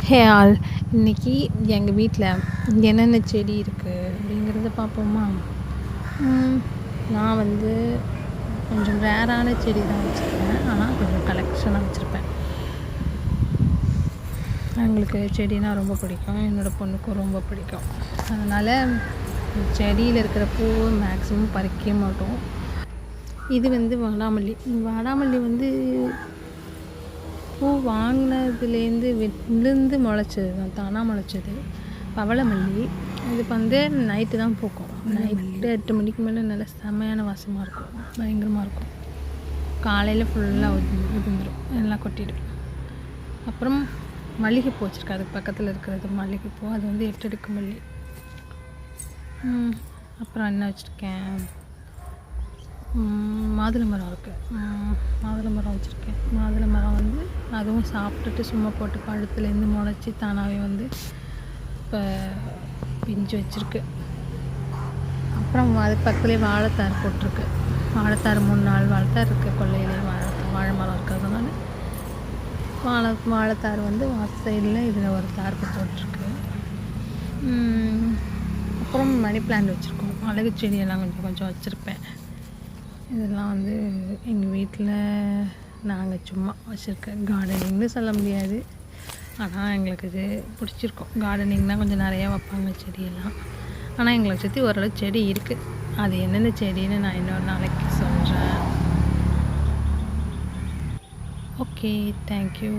Hey all, இன்னைக்கு எங்கள் வீட்டில் என்னென்ன செடி இருக்குது அப்படிங்கிறத பார்ப்போமா? நான் வந்து கொஞ்சம் ரேரான செடி தான் வச்சுருப்பேன், ஆனால் கொஞ்சம் கலெக்ஷனாக வச்சுருப்பேன். எங்களுக்கு செடினால் ரொம்ப பிடிக்கும், என்னோடய பொண்ணுக்கும் ரொம்ப பிடிக்கும். அதனால் செடியில் இருக்கிற பூ மேக்ஸிமம் பறிக்க மாட்டோம். இது வந்து வாடாமல்லி வந்து பூ வாங்கினதுலேருந்து விழுந்து முளைச்சது தான், தானாக முளைச்சது. பவளமல்லி இது வந்து நைட்டு தான் பூக்கும். நைட்டு 8 மணிக்கு மேலே நல்லா செம்மையான வாசமாக இருக்கும், பயங்கரமாக இருக்கும். காலையில் ஃபுல்லாக உதிர்ந்துடும், எல்லாம் கொட்டிடும். அப்புறம் மல்லிகைப்பூ வச்சுருக்கேன், அதுக்கு பக்கத்தில் இருக்கிறது மல்லிகைப்பூ, அது வந்து 8 அடுக்கு மல்லி. அப்புறம் என்ன வச்சுருக்கேன், மாதுளை மரம் இருக்குது, மாதுளை மரம் வச்சுருக்கேன். மாதுளை மரம் வந்து அதுவும் சாப்பிட்டுட்டு சும்மா போட்டு பழுத்துலேருந்து முளைச்சி தானாகவே வந்து இப்போ பிஞ்சு வச்சுருக்கு. அப்புறம் அது பக்கத்துலேயே வாழைத்தார் போட்டிருக்கு. வாழைத்தார் 3-4 வாழைத்தார் இருக்குது, கொல்லையிலே வாழை மரம் இருக்கிறதுனால வாழைத்தார் வந்து சைடில் இதில் ஒரு தார் போட்டிருக்கு. அப்புறம் மணி பிளான்ட் வச்சுருக்கோம், அழகு செடியெல்லாம் கொஞ்சம் வச்சுருப்பேன். இதெல்லாம் வந்து எங்கள் வீட்டில் நாங்கள் சும்மா வச்சுருக்க கார்டனிங்னு சொல்ல முடியாது, ஆனால் எங்களுக்கு இது பிடிச்சிருக்கோம். கார்டனிங்னால் கொஞ்சம் நிறையா வைப்பாங்க செடியெல்லாம், ஆனால் எங்களை சுற்றி ஓரளவு செடி இருக்குது. அது என்னென்ன செடின்னு நான் இன்னொரு நாளைக்கு சொல்கிறேன். Okay, thank you.